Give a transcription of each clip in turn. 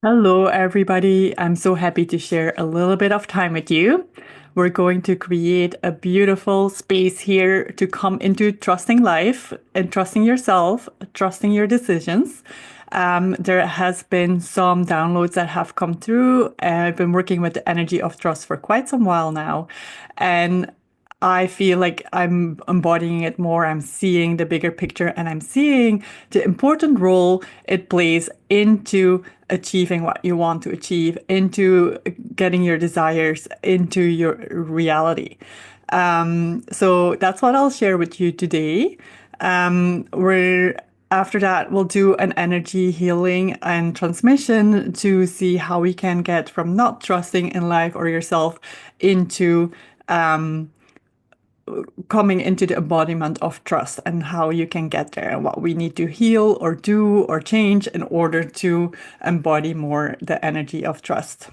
Hello, everybody. I'm so happy to share a little bit of time with you. We're going to create a beautiful space here to come into trusting life and trusting yourself, trusting your decisions. There has been some downloads that have come through. I've been working with the energy of trust for quite some while now. And I feel like I'm embodying it more. I'm seeing the bigger picture and I'm seeing the important role it plays into achieving what you want to achieve, into getting your desires into your reality. So that's what I'll share with you today. We're After that, we'll do an energy healing and transmission to see how we can get from not trusting in life or yourself into coming into the embodiment of trust and how you can get there and what we need to heal or do or change in order to embody more the energy of trust.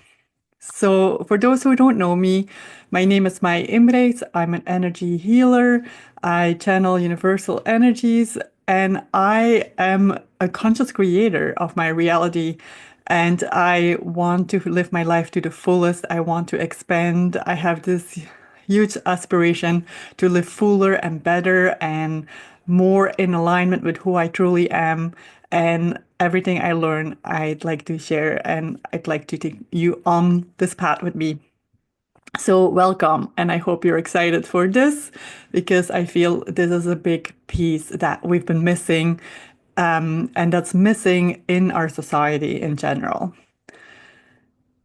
So, for those who don't know me, my name is Mai Imreis. I'm an energy healer. I channel universal energies and I am a conscious creator of my reality. And I want to live my life to the fullest. I want to expand. I have this huge aspiration to live fuller and better and more in alignment with who I truly am. And everything I learn, I'd like to share and I'd like to take you on this path with me. So, welcome. And I hope you're excited for this because I feel this is a big piece that we've been missing, and that's missing in our society in general.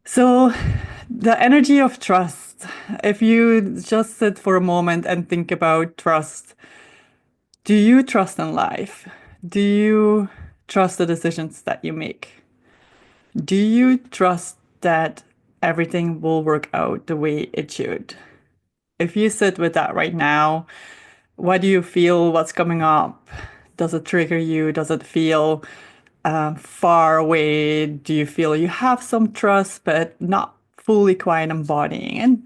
So, the energy of trust. If you just sit for a moment and think about trust, do you trust in life? Do you trust the decisions that you make? Do you trust that everything will work out the way it should? If you sit with that right now, what do you feel? What's coming up? Does it trigger you? Does it feel far away? Do you feel you have some trust, but not fully quite embodying?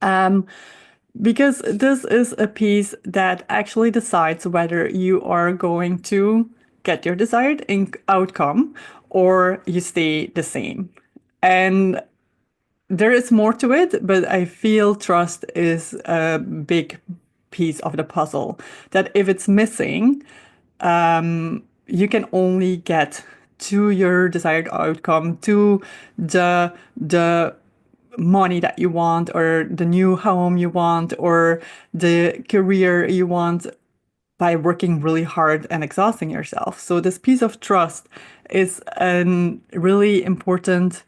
And because this is a piece that actually decides whether you are going to get your desired outcome or you stay the same. And there is more to it, but I feel trust is a big piece of the puzzle. That if it's missing, you can only get to your desired outcome, to the money that you want, or the new home you want, or the career you want by working really hard and exhausting yourself. So this piece of trust is a really important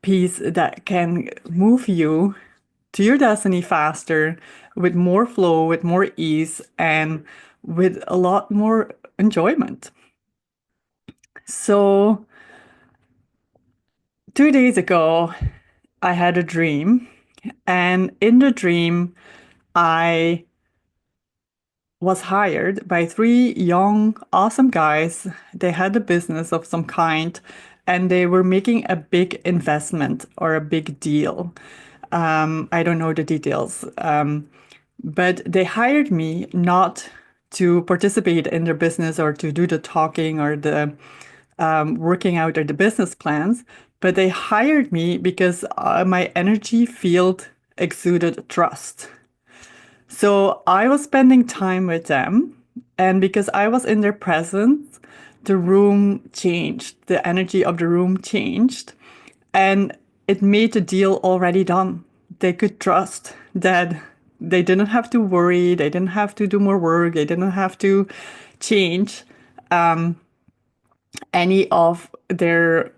piece that can move you to your destiny faster, with more flow, with more ease, and with a lot more enjoyment. So, 2 days ago, I had a dream, and in the dream, I was hired by three young, awesome guys. They had a business of some kind, and they were making a big investment or a big deal. I don't know the details, but they hired me not to participate in their business or to do the talking or the working out or the business plans, but they hired me because my energy field exuded trust. So I was spending time with them, and because I was in their presence, the room changed, the energy of the room changed, and it made the deal already done. They could trust that they didn't have to worry, they didn't have to do more work, they didn't have to change any of their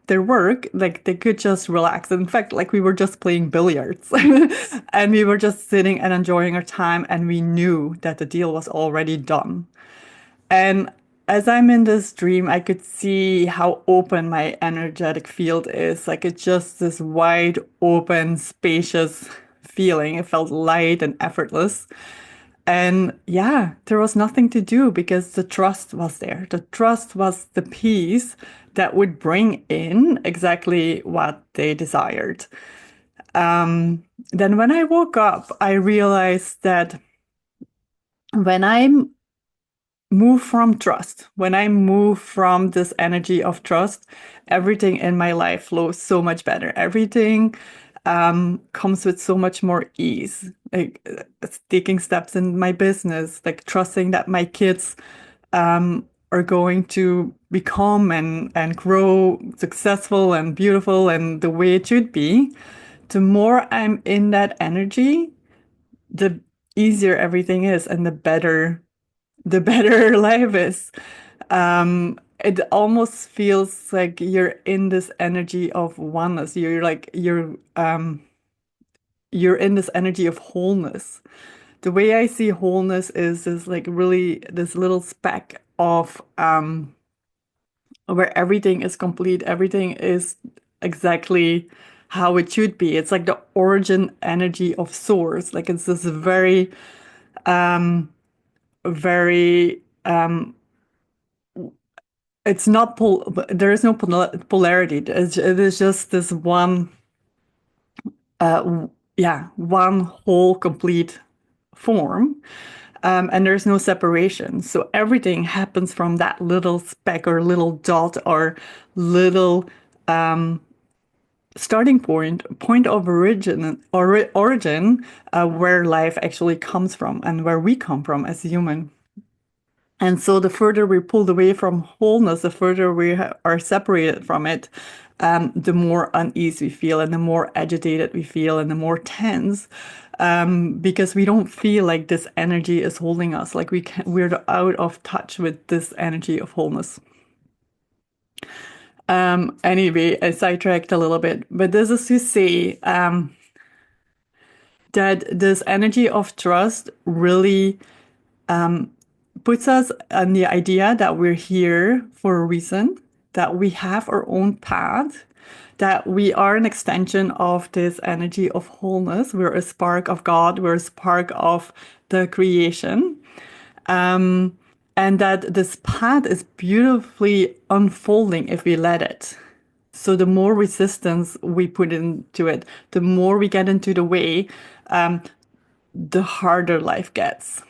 work. Like they could just relax. In fact, like we were just playing billiards and we were just sitting and enjoying our time, and we knew that the deal was already done. And as I'm in this dream, I could see how open my energetic field is. Like it's just this wide open, spacious feeling. It felt light and effortless. And yeah, there was nothing to do because the trust was there. The trust was the piece that would bring in exactly what they desired. Then when I woke up, I realized that when I'm move from trust, when I move from this energy of trust, everything in my life flows so much better. Everything comes with so much more ease. Like taking steps in my business, like trusting that my kids are going to become and grow successful and beautiful and the way it should be. The more I'm in that energy, the easier everything is and the better life is. It almost feels like you're in this energy of oneness. You're in this energy of wholeness. The way I see wholeness is like really this little speck of where everything is complete, everything is exactly how it should be. It's like the origin energy of source. Like it's this very it's not there is no polarity. It is just this one yeah, one whole complete form. And there's no separation. So everything happens from that little speck or little dot or little starting point of origin, where life actually comes from and where we come from as human. And so the further we pulled away from wholeness, the further we are separated from it, the more unease we feel and the more agitated we feel and the more tense, because we don't feel like this energy is holding us, like we're out of touch with this energy of wholeness. Anyway, I sidetracked a little bit, but this is to say that this energy of trust really puts us on the idea that we're here for a reason, that we have our own path, that we are an extension of this energy of wholeness. We're a spark of God, we're a spark of the creation, and that this path is beautifully unfolding if we let it. So the more resistance we put into it, the more we get into the way, the harder life gets.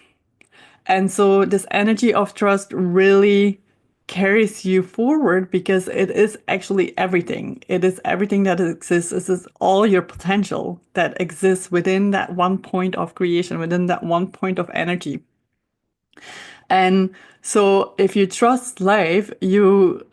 And so this energy of trust really carries you forward because it is actually everything. It is everything that exists. This is all your potential that exists within that one point of creation, within that one point of energy. And so if you trust life, the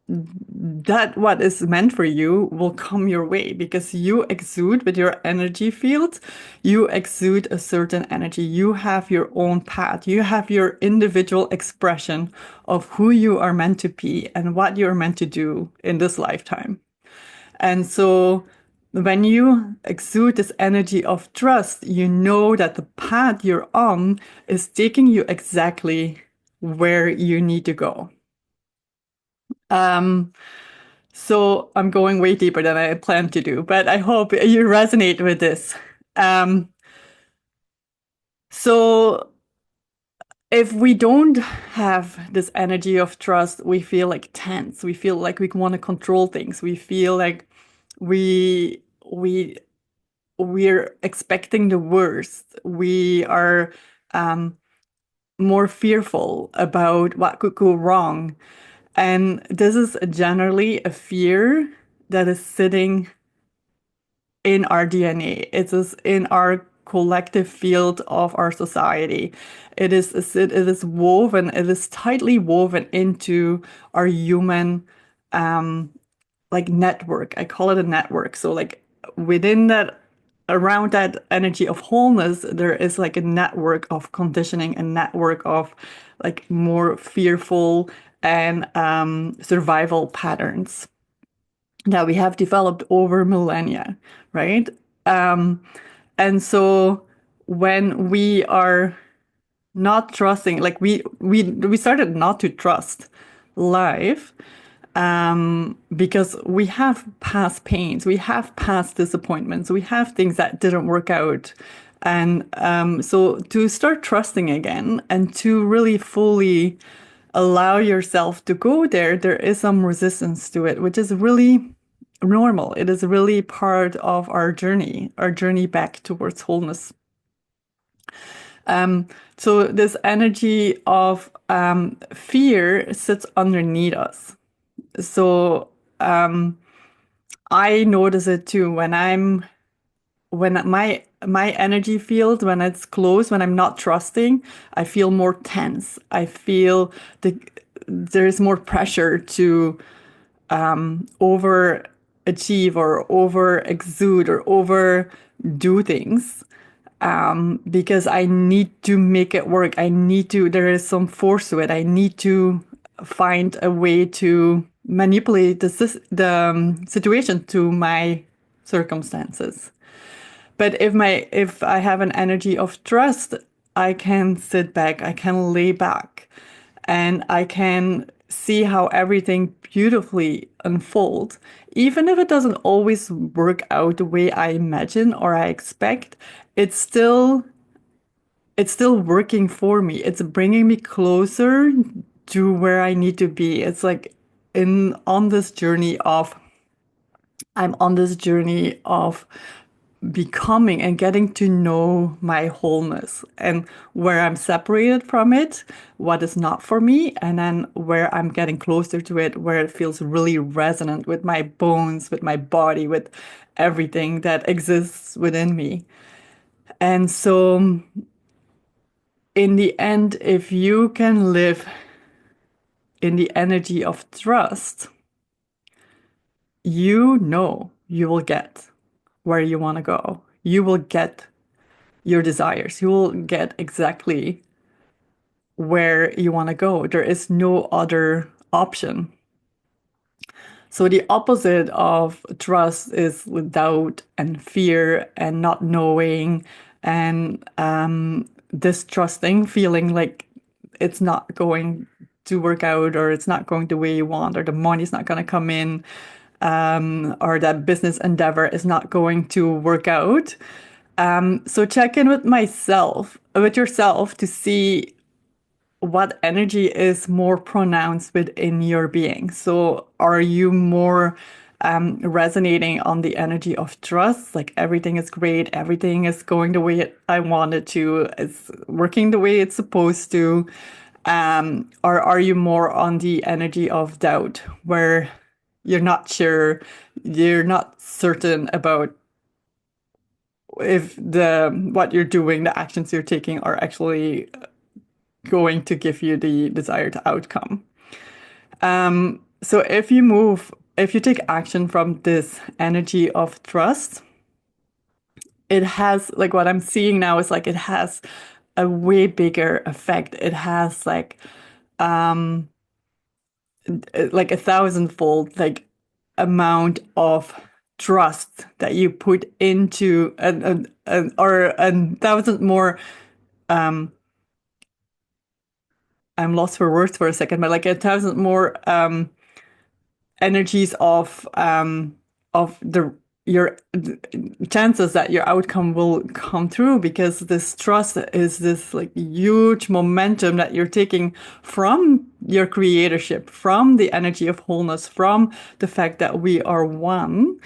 that what is meant for you will come your way because you exude with your energy field, you exude a certain energy. You have your own path. You have your individual expression of who you are meant to be and what you're meant to do in this lifetime. And so when you exude this energy of trust, you know that the path you're on is taking you exactly where you need to go. So I'm going way deeper than I planned to do, but I hope you resonate with this. Um, so if we don't have this energy of trust, we feel like tense. We feel like we want to control things. We feel like we we we're expecting the worst. We are more fearful about what could go wrong. And this is generally a fear that is sitting in our DNA. It is in our collective field of our society. It is woven, it is tightly woven into our human like network. I call it a network. So like within that around that energy of wholeness, there is like a network of conditioning, a network of like more fearful and survival patterns that we have developed over millennia, right? Um, and so when we are not trusting, like we started not to trust life because we have past pains, we have past disappointments, we have things that didn't work out. And so to start trusting again and to really fully allow yourself to go there, there is some resistance to it, which is really normal. It is really part of our journey back towards wholeness. So this energy of fear sits underneath us. So I notice it too when my energy field, when it's closed, when I'm not trusting, I feel more tense. I feel there's more pressure to overachieve or over exude or over do things, because I need to make it work. There is some force to it. I need to find a way to manipulate the situation to my circumstances. But if I have an energy of trust, I can sit back, I can lay back, and I can see how everything beautifully unfolds. Even if it doesn't always work out the way I imagine or I expect, it's still it's still working for me. It's bringing me closer to where I need to be. It's like in on this journey of I'm on this journey of becoming and getting to know my wholeness and where I'm separated from it, what is not for me, and then where I'm getting closer to it, where it feels really resonant with my bones, with my body, with everything that exists within me. And so, in the end, if you can live in the energy of trust, you know you will get where you want to go. You will get your desires. You will get exactly where you want to go. There is no other option. So the opposite of trust is doubt and fear and not knowing and distrusting, feeling like it's not going to work out or it's not going the way you want or the money's not going to come in, or that business endeavor is not going to work out. So check in with yourself to see what energy is more pronounced within your being. So are you more resonating on the energy of trust? Like everything is great, everything is going the way I want it to, it's working the way it's supposed to. Or are you more on the energy of doubt, where you're not sure, you're not certain about if the what you're doing, the actions you're taking are actually going to give you the desired outcome. So if you take action from this energy of trust, it has like what I'm seeing now is like it has a way bigger effect. It has like a thousandfold like amount of trust that you put into or a thousand more. I'm lost for words for a second, but like a thousand more energies of the your chances that your outcome will come through, because this trust is this like huge momentum that you're taking from your creatorship, from the energy of wholeness, from the fact that we are one,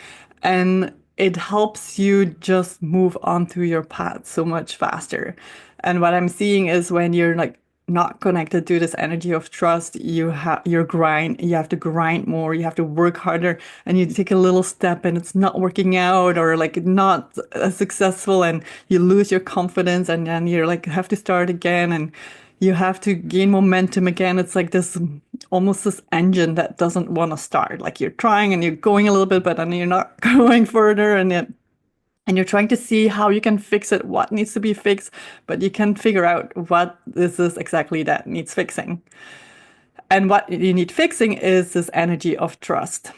and it helps you just move on through your path so much faster. And what I'm seeing is when you're like not connected to this energy of trust, you have to grind more, you have to work harder, and you take a little step and it's not working out or like not as successful, and you lose your confidence, and then you're like have to start again and you have to gain momentum again. It's like this almost this engine that doesn't want to start. Like you're trying and you're going a little bit, but then you're not going further, and you're trying to see how you can fix it, what needs to be fixed, but you can figure out what this is exactly that needs fixing. And what you need fixing is this energy of trust.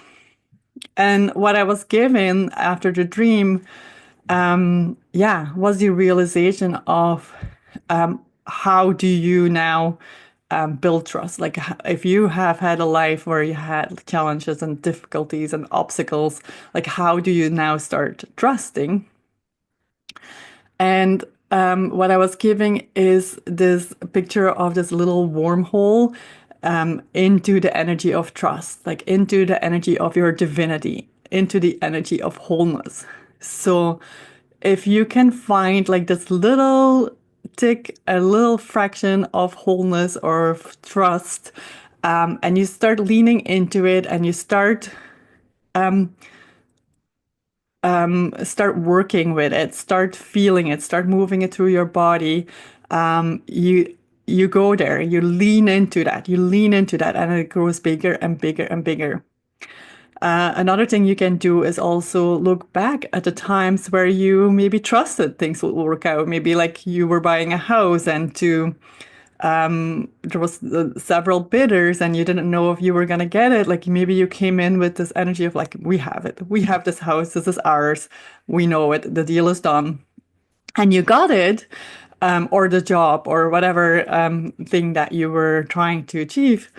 And what I was given after the dream, was the realization of how do you now build trust? Like if you have had a life where you had challenges and difficulties and obstacles, like how do you now start trusting? And what I was giving is this picture of this little wormhole into the energy of trust, like into the energy of your divinity, into the energy of wholeness. So if you can find like this little take a little fraction of wholeness or of trust, and you start leaning into it, and you start working with it, start feeling it, start moving it through your body. You go there, you lean into that, and it grows bigger and bigger and bigger. Another thing you can do is also look back at the times where you maybe trusted things would work out. Maybe like you were buying a house and there was several bidders and you didn't know if you were going to get it. Like maybe you came in with this energy of like, we have it. We have this house. This is ours. We know it. The deal is done. And you got it, or the job or whatever thing that you were trying to achieve.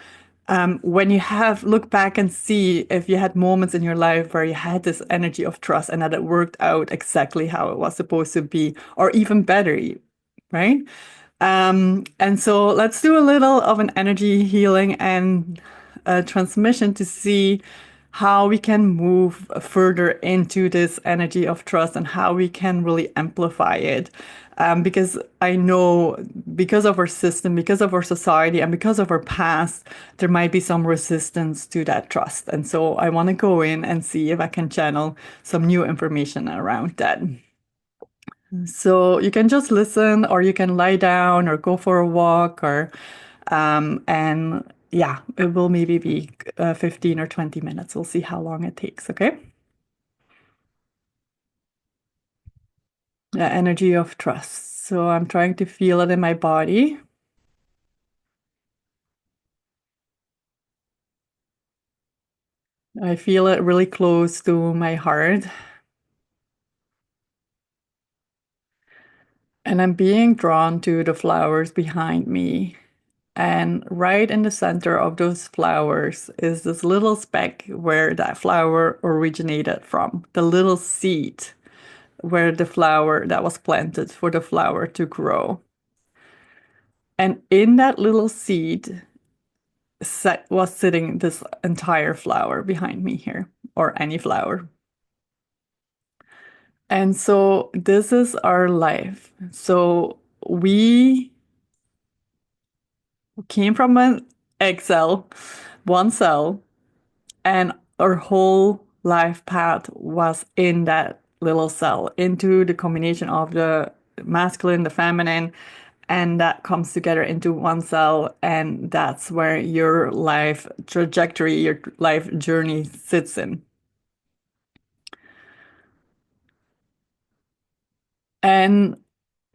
When you have look back and see if you had moments in your life where you had this energy of trust and that it worked out exactly how it was supposed to be, or even better, right? And so let's do a little of an energy healing and transmission to see how we can move further into this energy of trust and how we can really amplify it. Because I know because of our system, because of our society, and because of our past, there might be some resistance to that trust. And so I want to go in and see if I can channel some new information around that. So you can just listen, or you can lie down, or go for a walk, or and yeah, it will maybe be 15 or 20 minutes. We'll see how long it takes. Okay. The energy of trust. So I'm trying to feel it in my body. I feel it really close to my heart. And I'm being drawn to the flowers behind me. And right in the center of those flowers is this little speck where that flower originated from, the little seed where the flower that was planted for the flower to grow. And in that little seed was sitting this entire flower behind me here, or any flower. And so this is our life. So we came from an egg cell, one cell, and our whole life path was in that little cell, into the combination of the masculine, the feminine, and that comes together into one cell. And that's where your life trajectory, your life journey sits in. And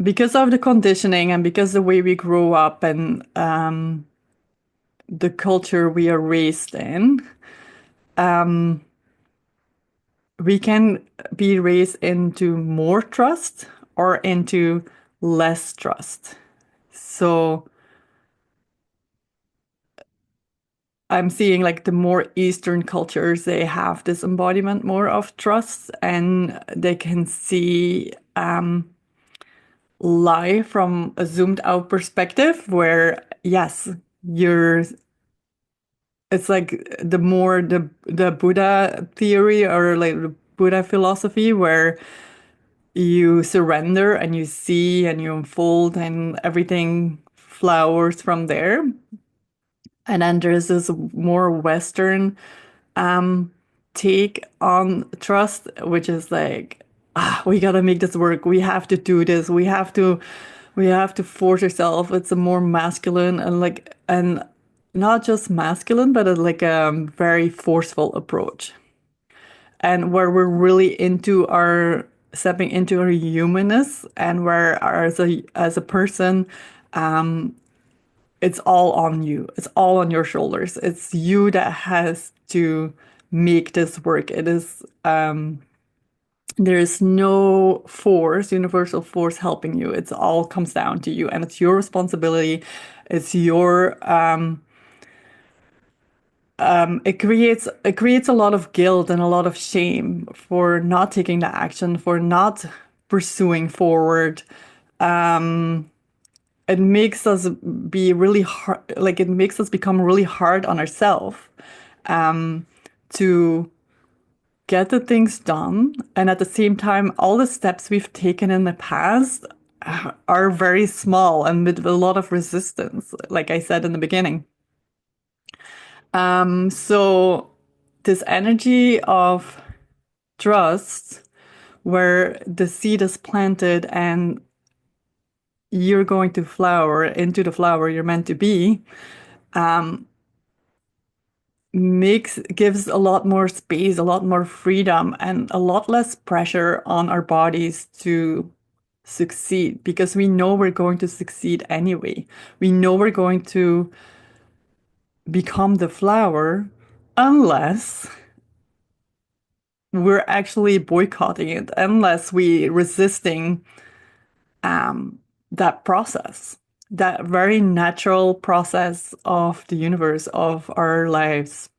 because of the conditioning and because the way we grow up and the culture we are raised in, we can be raised into more trust or into less trust. So I'm seeing like the more Eastern cultures, they have this embodiment more of trust, and they can see life from a zoomed out perspective where, yes, you're it's like the Buddha theory, or like the Buddha philosophy, where you surrender and you see and you unfold and everything flowers from there. And then there's this more Western take on trust, which is like, we gotta make this work. We have to do this. We have to force ourselves. It's a more masculine and not just masculine, but like a very forceful approach. And where we're really into our stepping into our humanness, and where as a person, it's all on you. It's all on your shoulders. It's you that has to make this work. There is no force, universal force helping you. It's all comes down to you, and it's your responsibility. It's your it creates a lot of guilt and a lot of shame for not taking the action, for not pursuing forward. It makes us be really hard, like it makes us become really hard on ourselves to get the things done. And at the same time, all the steps we've taken in the past are very small and with a lot of resistance, like I said in the beginning. So this energy of trust, where the seed is planted and you're going to flower into the flower you're meant to be, makes gives a lot more space, a lot more freedom, and a lot less pressure on our bodies to succeed because we know we're going to succeed anyway. We know we're going to become the flower unless we're actually boycotting it, unless we resisting that process, that very natural process of the universe, of our lives.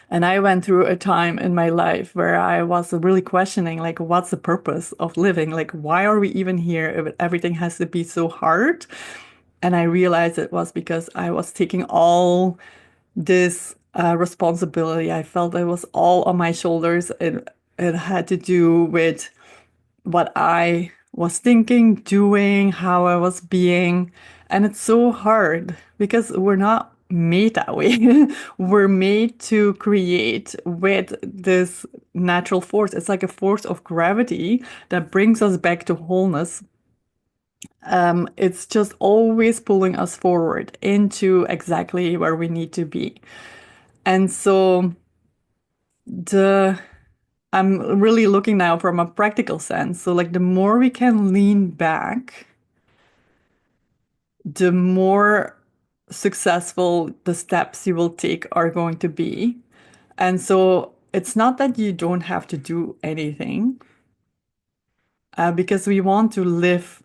And I went through a time in my life where I was really questioning, like, what's the purpose of living? Like, why are we even here if everything has to be so hard? And I realized it was because I was taking all this responsibility. I felt it was all on my shoulders. It had to do with what I was thinking, doing, how I was being. And it's so hard because we're not made that way. We're made to create with this natural force. It's like a force of gravity that brings us back to wholeness. It's just always pulling us forward into exactly where we need to be. And so the I'm really looking now from a practical sense. So like the more we can lean back, the more successful the steps you will take are going to be. And so it's not that you don't have to do anything, because we want to live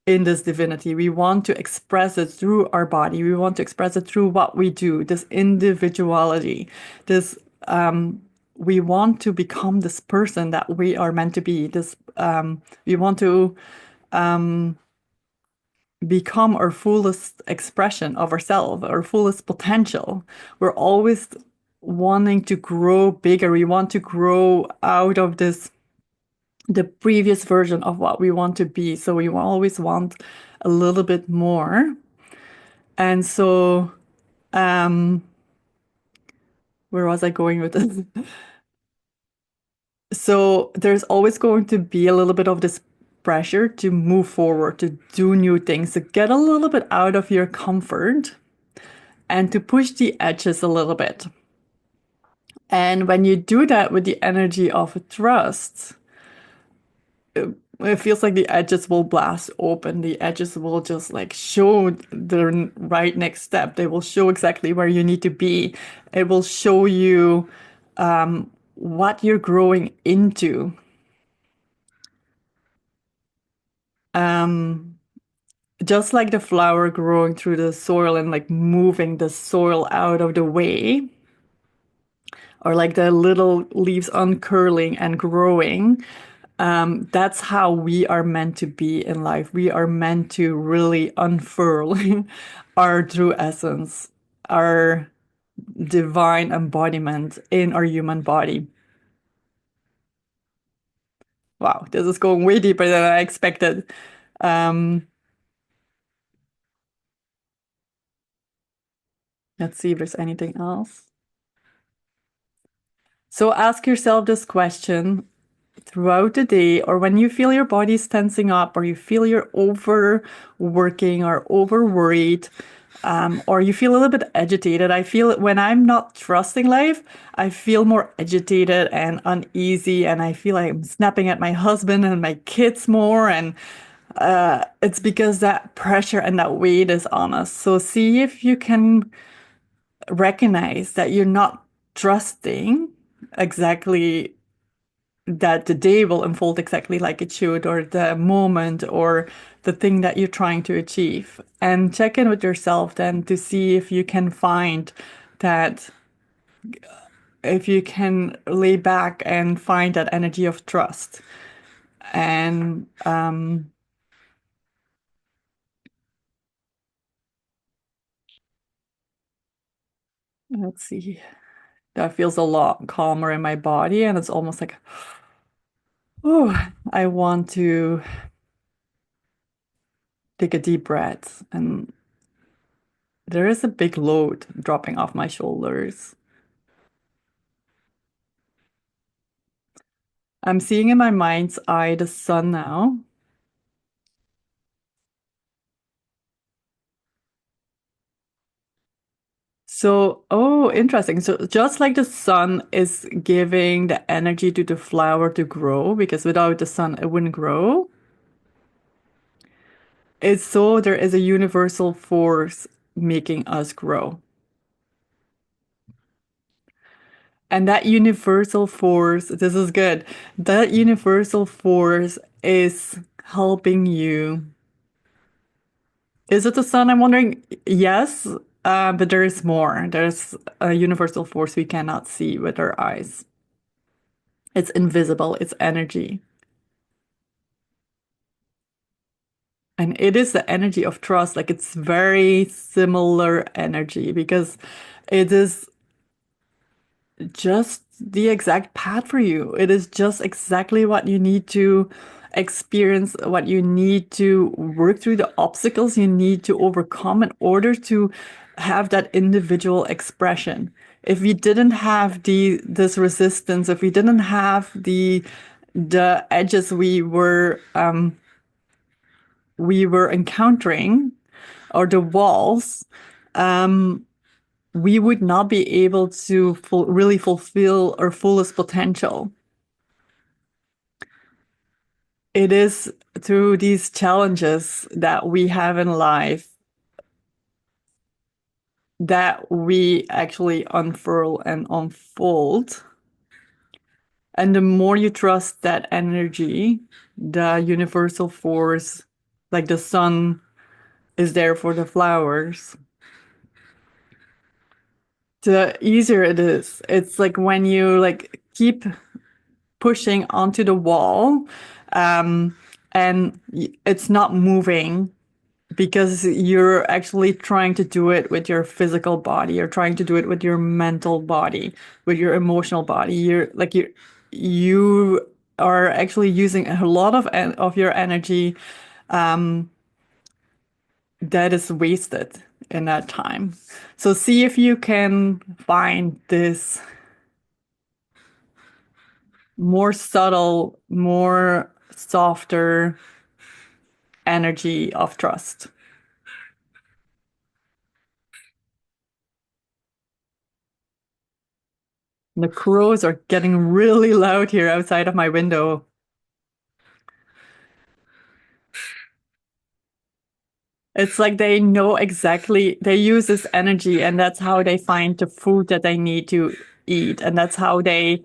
in this divinity. We want to express it through our body. We want to express it through what we do, this individuality, this we want to become this person that we are meant to be. This we want to become our fullest expression of ourselves, our fullest potential. We're always wanting to grow bigger. We want to grow out of this the previous version of what we want to be. So we always want a little bit more. And so, where was I going with this? So there's always going to be a little bit of this pressure to move forward, to do new things, to get a little bit out of your comfort and to push the edges a little bit. And when you do that with the energy of trust, it feels like the edges will blast open. The edges will just like show the right next step. They will show exactly where you need to be. It will show you what you're growing into. Just like the flower growing through the soil and like moving the soil out of the way, or like the little leaves uncurling and growing. That's how we are meant to be in life. We are meant to really unfurl our true essence, our divine embodiment in our human body. Wow, this is going way deeper than I expected. Um, let's see if there's anything else. So ask yourself this question throughout the day, or when you feel your body's tensing up, or you feel you're overworking or over worried, or you feel a little bit agitated. I feel when I'm not trusting life, I feel more agitated and uneasy, and I feel like I'm snapping at my husband and my kids more. And it's because that pressure and that weight is on us. So see if you can recognize that you're not trusting exactly that the day will unfold exactly like it should, or the moment, or the thing that you're trying to achieve. And check in with yourself then to see if you can find that, if you can lay back and find that energy of trust. And let's see, that feels a lot calmer in my body, and it's almost like, oh, I want to Take a deep breath, and there is a big load dropping off my shoulders. I'm seeing in my mind's eye the sun now. So, oh, interesting. So, just like the sun is giving the energy to the flower to grow, because without the sun, it wouldn't grow, it's so there is a universal force making us grow. And that universal force, this is good. That universal force is helping you. Is it the sun? I'm wondering. Yes, but there is more. There's a universal force we cannot see with our eyes. It's invisible, it's energy. And it is the energy of trust. Like it's very similar energy because it is just the exact path for you. It is just exactly what you need to experience, what you need to work through, the obstacles you need to overcome in order to have that individual expression. If we didn't have this resistance, if we didn't have the edges we were encountering or the walls, we would not be able to really fulfill our fullest potential. It is through these challenges that we have in life that we actually unfurl and unfold. And the more you trust that energy, the universal force, like the sun is there for the flowers, the easier it is. It's like when you like keep pushing onto the wall, um, and it's not moving because you're actually trying to do it with your physical body. You're trying to do it with your mental body, with your emotional body. You are actually using a lot of your energy that is wasted in that time. So see if you can find this more subtle, more softer energy of trust. The crows are getting really loud here outside of my window. It's like they know exactly, they use this energy and that's how they find the food that they need to eat. And that's how they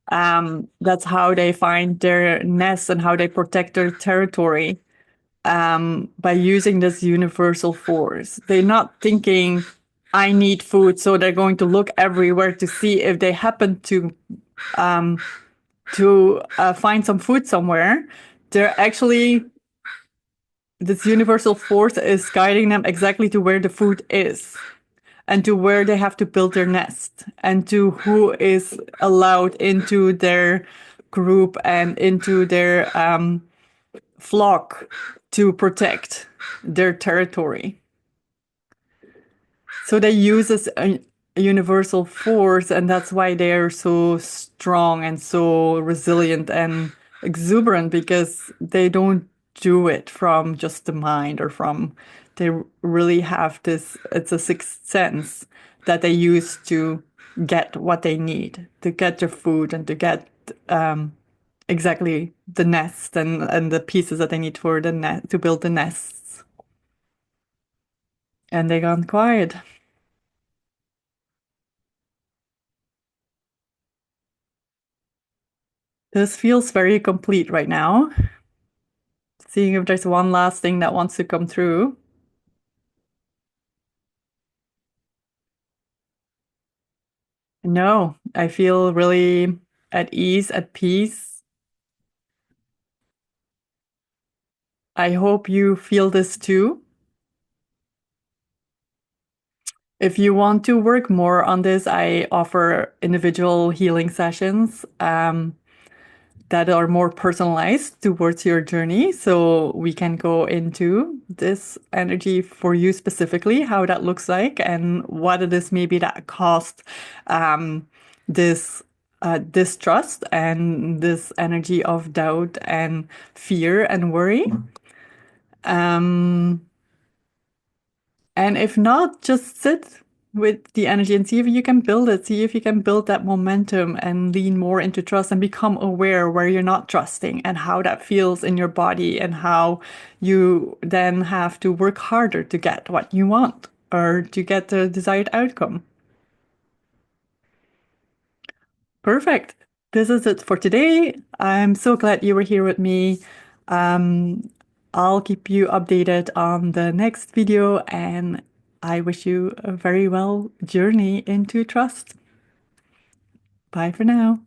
find their nest and how they protect their territory, by using this universal force. They're not thinking, I need food, so they're going to look everywhere to see if they happen to find some food somewhere. They're actually this universal force is guiding them exactly to where the food is and to where they have to build their nest and to who is allowed into their group and into their flock to protect their territory. So they use this a universal force, and that's why they're so strong and so resilient and exuberant because they don't do it from just the mind or from, they really have this, it's a sixth sense that they use to get what they need, to get their food and to get exactly the nest and the pieces that they need for the net to build the nests. And they gone quiet. This feels very complete right now. Seeing if there's one last thing that wants to come through. No, I feel really at ease, at peace. I hope you feel this too. If you want to work more on this, I offer individual healing sessions. that are more personalized towards your journey. So we can go into this energy for you specifically, how that looks like, and what it is maybe that caused this distrust and this energy of doubt and fear and worry. Um, and if not, just sit with the energy and see if you can build it. See if you can build that momentum and lean more into trust and become aware where you're not trusting and how that feels in your body and how you then have to work harder to get what you want or to get the desired outcome. Perfect. This is it for today. I'm so glad you were here with me. Um, I'll keep you updated on the next video, and I wish you a very well journey into trust. Bye for now.